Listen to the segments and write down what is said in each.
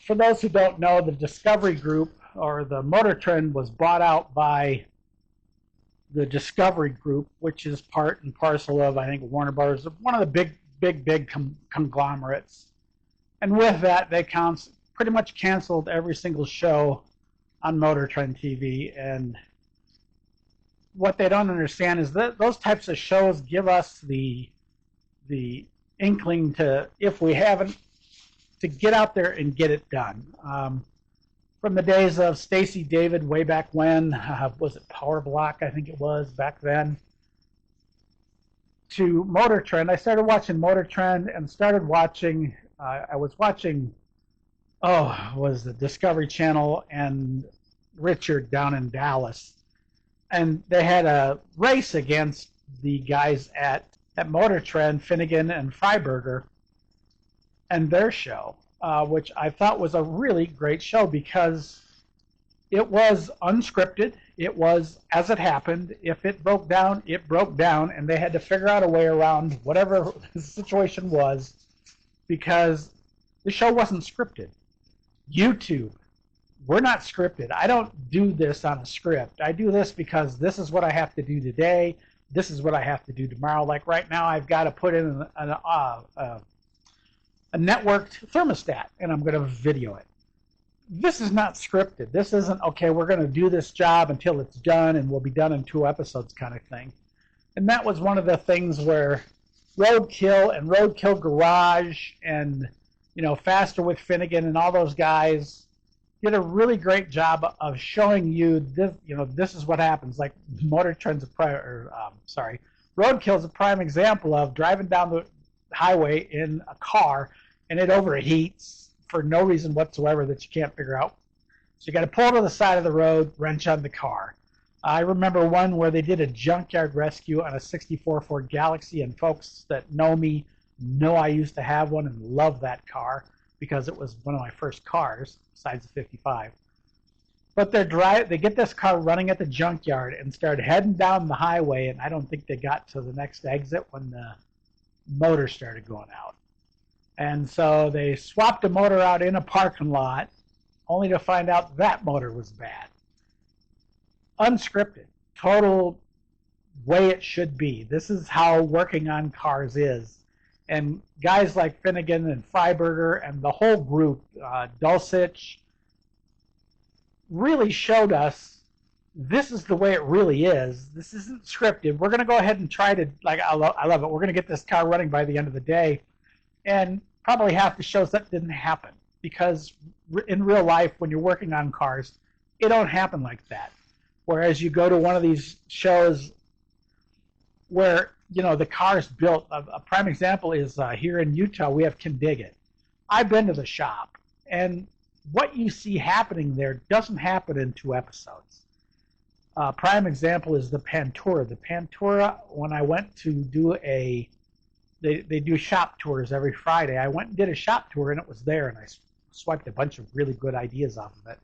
for those who don't know, the Discovery Group or the Motortrend was bought out by the Discovery Group, which is part and parcel of, I think, Warner Bros., one of the big conglomerates. And with that, they pretty much canceled every single show on Motortrend TV. And what they don't understand is that those types of shows give us the inkling to, if we haven't, to get out there and get it done. From the days of Stacey David way back when, was it Power Block, I think it was back then, to Motortrend. I started watching Motortrend and started watching, I was watching, was the Discovery Channel and Richard down in Dallas. And they had a race against the guys at Motortrend, Finnegan and Freiberger, and their show, which I thought was a really great show because it was unscripted. It was as it happened. If it broke down, it broke down, and they had to figure out a way around whatever the situation was because the show wasn't scripted. YouTube, we're not scripted. I don't do this on a script. I do this because this is what I have to do today. This is what I have to do tomorrow. Like right now, I've got to put in a networked thermostat, and I'm going to video it. This is not scripted. This isn't, okay, we're going to do this job until it's done, and we'll be done in 2 episodes kind of thing. And that was one of the things where Roadkill and Roadkill Garage and, Faster with Finnegan and all those guys did a really great job of showing you this, this is what happens. Like Motortrend's Roadkill's a prime example of driving down the highway in a car and it overheats for no reason whatsoever that you can't figure out. So you got to pull to the side of the road, wrench on the car. I remember one where they did a junkyard rescue on a 64 Ford Galaxy, and folks that know me know I used to have one and love that car because it was one of my first cars, besides the 55. But they get this car running at the junkyard and start heading down the highway, and I don't think they got to the next exit when the motor started going out. And so they swapped a motor out in a parking lot, only to find out that motor was bad. Unscripted, total way it should be. This is how working on cars is. And guys like Finnegan and Freiberger and the whole group, Dulcich, really showed us this is the way it really is. This isn't scripted. We're going to go ahead and try to, I love it. We're going to get this car running by the end of the day. And probably half the shows that didn't happen because in real life, when you're working on cars, it don't happen like that. Whereas you go to one of these shows where, the car's built. A prime example is here in Utah, we have Kindigit. I've been to the shop, and what you see happening there doesn't happen in 2 episodes. Prime example is the Pantura. The Pantura, when I went to do they do shop tours every Friday. I went and did a shop tour, and it was there, and I swiped a bunch of really good ideas off of it.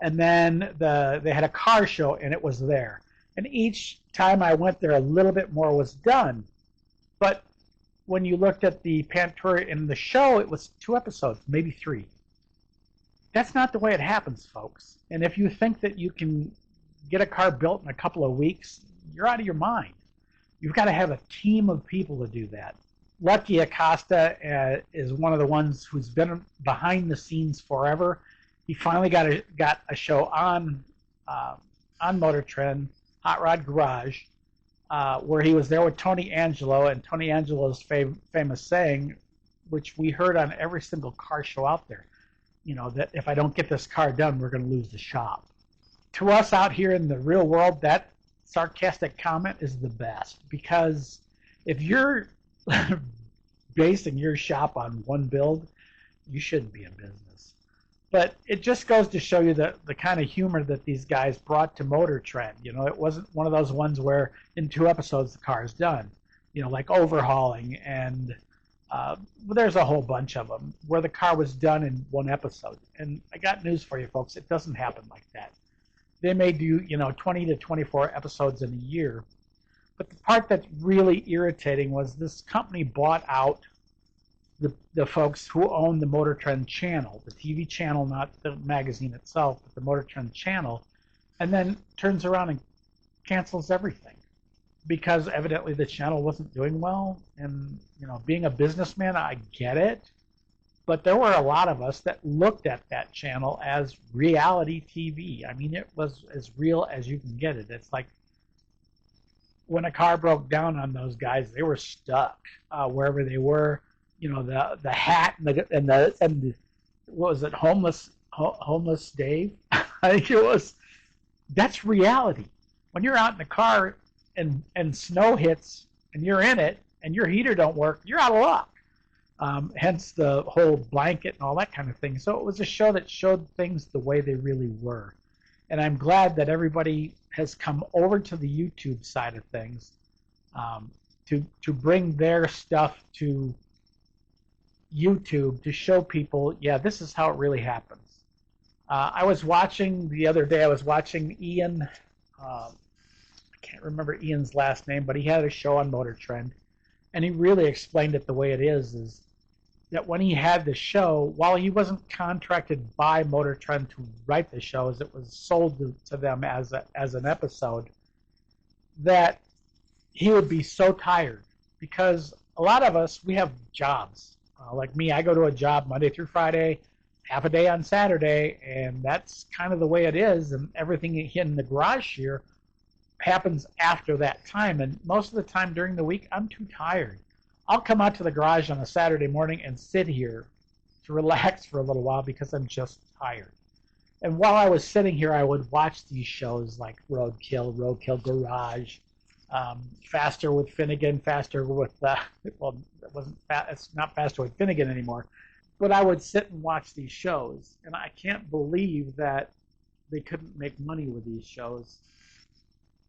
And then they had a car show, and it was there. And each time I went there, a little bit more was done. But when you looked at the Pantura in the show, it was 2 episodes, maybe 3. That's not the way it happens, folks. And if you think that you can get a car built in a couple of weeks, you're out of your mind. You've got to have a team of people to do that. Lucky Acosta is one of the ones who's been behind the scenes forever. He finally got a show on Motortrend, Hot Rod Garage, where he was there with Tony Angelo, and Tony Angelo's famous saying, which we heard on every single car show out there, that if I don't get this car done, we're going to lose the shop. To us out here in the real world, that sarcastic comment is the best, because if you're basing your shop on one build, you shouldn't be in business. But it just goes to show you the kind of humor that these guys brought to Motortrend. It wasn't one of those ones where in 2 episodes the car is done. Like Overhauling, and there's a whole bunch of them where the car was done in 1 episode. And I got news for you, folks. It doesn't happen like that. They may do, 20 to 24 episodes in a year. But the part that's really irritating was this company bought out the folks who own the Motortrend channel, the TV channel, not the magazine itself, but the Motortrend channel, and then turns around and cancels everything because evidently the channel wasn't doing well. And being a businessman, I get it, but there were a lot of us that looked at that channel as reality TV. I mean, it was as real as you can get it. It's like when a car broke down on those guys, they were stuck wherever they were. The hat and what was it, homeless Dave? I think it was. That's reality. When you're out in the car and snow hits and you're in it and your heater don't work, you're out of luck. Hence the whole blanket and all that kind of thing. So it was a show that showed things the way they really were. And I'm glad that everybody has come over to the YouTube side of things to bring their stuff to YouTube to show people, yeah, this is how it really happens. I was watching the other day, Ian, I can't remember Ian's last name, but he had a show on Motortrend, and he really explained it the way it is that when he had the show, while he wasn't contracted by Motortrend to write the shows, it was sold to them as an episode, that he would be so tired because a lot of us, we have jobs. Like me, I go to a job Monday through Friday, half a day on Saturday, and that's kind of the way it is, and everything in the garage here happens after that time, and most of the time during the week, I'm too tired. I'll come out to the garage on a Saturday morning and sit here to relax for a little while because I'm just tired. And while I was sitting here, I would watch these shows like Roadkill Garage, Faster with Finnegan, Faster with, well, it's not Faster with Finnegan anymore, but I would sit and watch these shows, and I can't believe that they couldn't make money with these shows.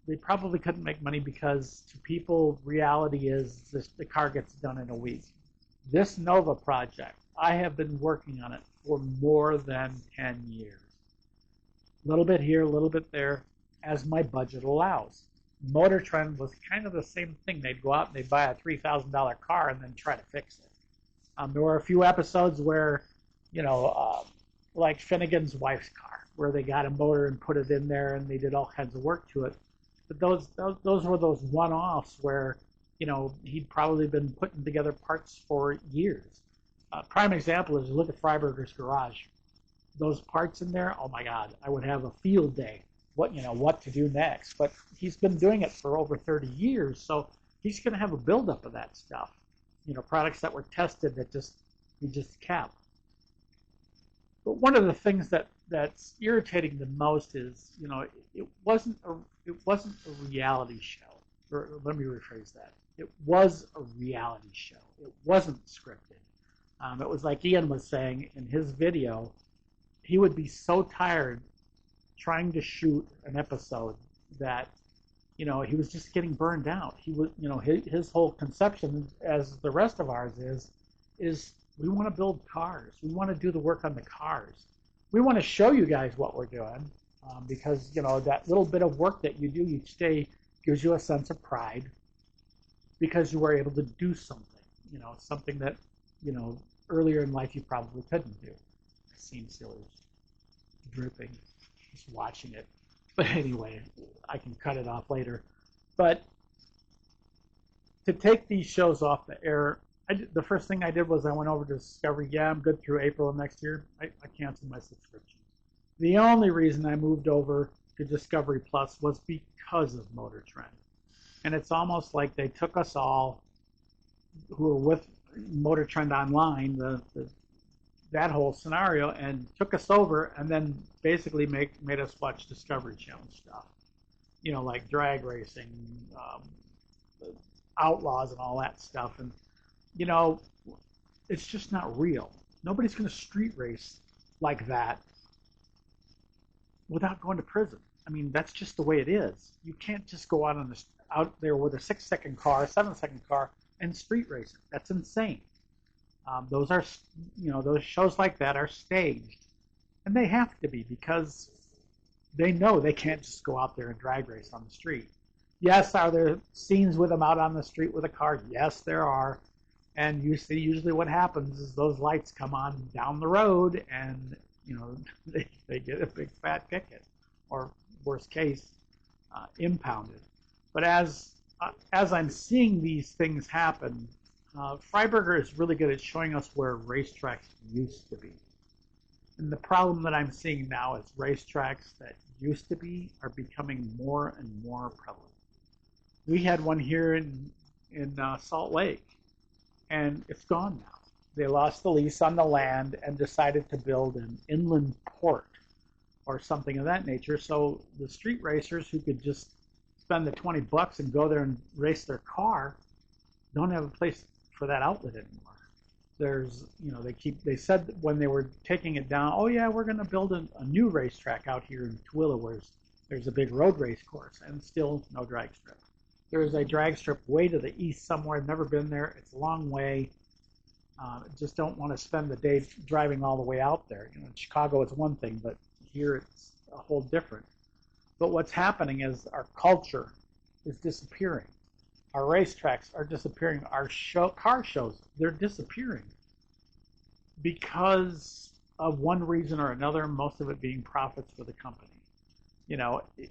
They probably couldn't make money because to people, reality is the car gets done in a week. This Nova project, I have been working on it for more than 10 years. A little bit here, a little bit there, as my budget allows. Motortrend was kind of the same thing. They'd go out and they'd buy a $3,000 car and then try to fix it. There were a few episodes where, like Finnegan's wife's car, where they got a motor and put it in there and they did all kinds of work to it. But those were those one-offs where, he'd probably been putting together parts for years. Prime example is, you look at Freiberger's garage. Those parts in there, oh my God, I would have a field day. What to do next? But he's been doing it for over 30 years, so he's going to have a buildup of that stuff. Products that were tested that he just kept. But one of the things that's irritating the most is, it wasn't a reality show. Or let me rephrase that. It was a reality show. It wasn't scripted. It was like Ian was saying in his video, he would be so tired trying to shoot an episode that, he was just getting burned out. He was, his whole conception, as the rest of ours is we want to build cars. We want to do the work on the cars. We want to show you guys what we're doing because, that little bit of work that you do each day gives you a sense of pride because you were able to do something, something that, earlier in life you probably couldn't do. It seems silly, dripping, just watching it. But anyway, I can cut it off later. But to take these shows off the air, the first thing I did was I went over to Discovery. Yeah, I'm good through April of next year. I canceled my subscription. The only reason I moved over to Discovery Plus was because of Motortrend. And it's almost like they took us all who were with Motortrend Online, that whole scenario, and took us over and then basically made us watch Discovery Channel stuff. Like drag racing, outlaws and all that stuff. And it's just not real. Nobody's going to street race like that without going to prison. I mean, that's just the way it is. You can't just go out there with a 6-second car, 7-second car, and street race it. That's insane. Those are, those shows like that are staged, and they have to be because they know they can't just go out there and drag race on the street. Yes, are there scenes with them out on the street with a car? Yes, there are. And you see, usually what happens is those lights come on down the road, and they get a big fat ticket, or worst case, impounded. But as I'm seeing these things happen, Freiburger is really good at showing us where racetracks used to be. And the problem that I'm seeing now is racetracks that used to be are becoming more and more prevalent. We had one here in Salt Lake, and it's gone now. They lost the lease on the land and decided to build an inland port or something of that nature. So the street racers who could just spend the $20 and go there and race their car don't have a place for that outlet anymore. There's, they said when they were taking it down, oh yeah, we're going to build a new racetrack out here in Tooele where there's a big road race course, and still no drag strip. There is a drag strip way to the east somewhere. I've never been there. It's a long way. Just don't want to spend the day driving all the way out there. In Chicago it's one thing, but here it's a whole different. But what's happening is our culture is disappearing. Our racetracks are disappearing. Our car shows, they're disappearing because of one reason or another, most of it being profits for the company.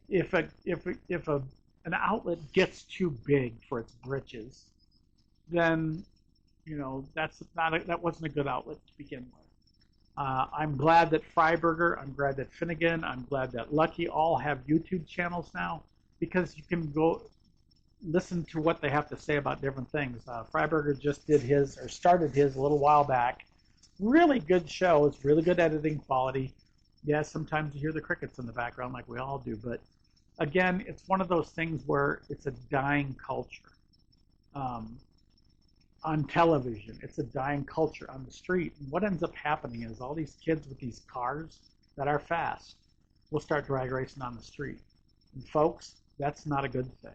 If an outlet gets too big for its britches, then that wasn't a good outlet to begin with. I'm glad that Freiburger, I'm glad that Finnegan, I'm glad that Lucky all have YouTube channels now, because you can go listen to what they have to say about different things. Freiburger just started his a little while back. Really good show. It's really good editing quality. Yes, sometimes you hear the crickets in the background like we all do, but again, it's one of those things where it's a dying culture. On television, it's a dying culture on the street. And what ends up happening is all these kids with these cars that are fast will start drag racing on the street. And folks, that's not a good thing.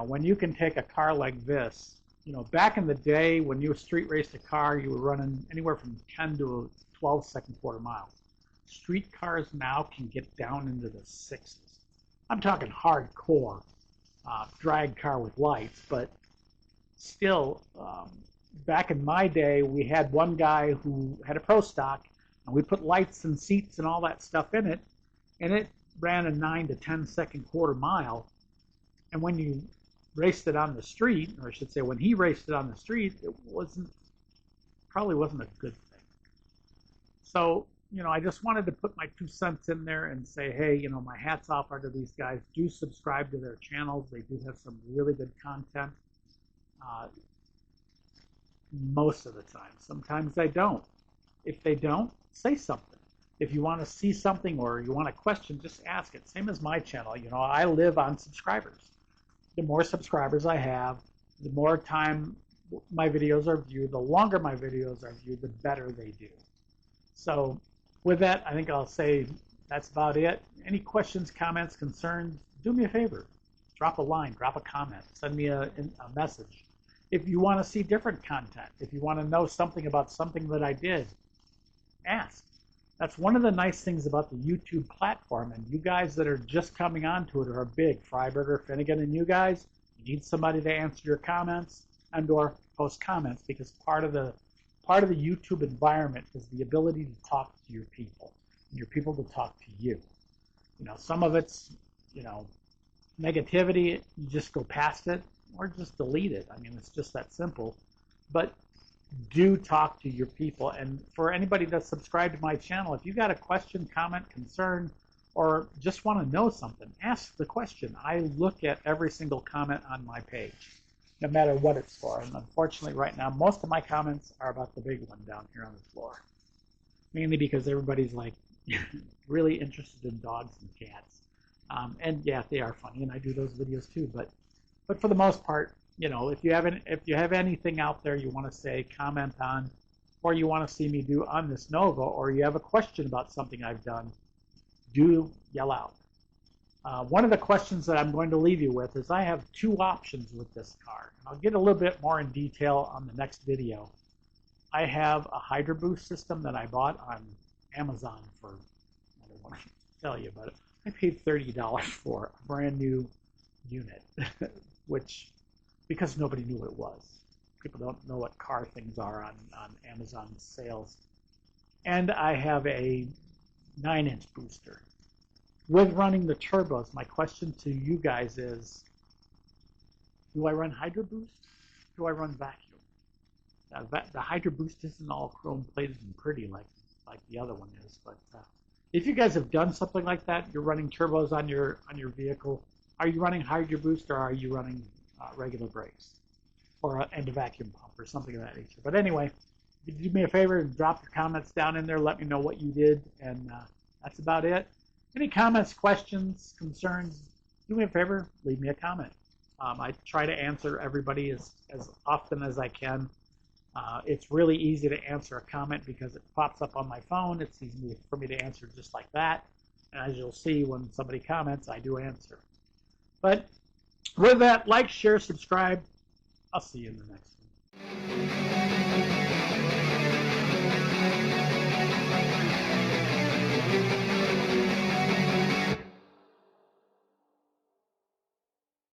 When you can take a car like this, back in the day when you street raced a car, you were running anywhere from 10 to 12 second quarter miles. Street cars now can get down into the 6s. I'm talking hardcore drag car with lights, but still, back in my day, we had one guy who had a pro stock, and we put lights and seats and all that stuff in it, and it ran a 9 to 10 second quarter mile. And when you raced it on the street, or I should say when he raced it on the street, it probably wasn't a good thing. So, I just wanted to put my 2 cents in there and say, hey, my hat's off to these guys. Do subscribe to their channels. They do have some really good content. Most of the time. Sometimes they don't. If they don't, say something. If you want to see something or you want a question, just ask it. Same as my channel. I live on subscribers. The more subscribers I have, the more time my videos are viewed, the longer my videos are viewed, the better they do. So with that, I think I'll say that's about it. Any questions, comments, concerns, do me a favor. Drop a line, drop a comment, send me a message. If you want to see different content, if you want to know something about something that I did, ask. That's one of the nice things about the YouTube platform, and you guys that are just coming onto it are big. Freiburger, Finnegan, and you guys, you need somebody to answer your comments and or post comments, because part of the YouTube environment is the ability to talk to your people, and your people to talk to you. Some of it's, negativity, you just go past it or just delete it. I mean, it's just that simple. But do talk to your people. And for anybody that's subscribed to my channel, if you got a question, comment, concern, or just want to know something, ask the question. I look at every single comment on my page, no matter what it's for. And unfortunately, right now, most of my comments are about the big one down here on the floor, mainly because everybody's like really interested in dogs and cats. And yeah, they are funny, and I do those videos too. But for the most part, if you have anything out there you want to say, comment on, or you want to see me do on this Nova, or you have a question about something I've done, do yell out. One of the questions that I'm going to leave you with is I have 2 options with this car. I'll get a little bit more in detail on the next video. I have a Hydro Boost system that I bought on Amazon for, I don't want to tell you about it. I paid $30 for a brand new unit, which, because nobody knew what it was. people don't know what car things are on Amazon sales. And I have a 9-inch booster. With running the turbos, my question to you guys is, do I run Hydro Boost? Do I run vacuum? The Hydro Boost isn't all chrome plated and pretty like the other one is, but if you guys have done something like that, you're running turbos on your vehicle, are you running Hydro Boost or are you running regular brakes? Or and a vacuum pump or something of that nature. But anyway, do me a favor and drop your comments down in there. Let me know what you did, and that's about it. Any comments, questions, concerns, do me a favor, leave me a comment. I try to answer everybody as often as I can. It's really easy to answer a comment because it pops up on my phone. It's easy for me to answer just like that. And as you'll see, when somebody comments, I do answer. But with that, like, share, subscribe. I'll see you in the next one.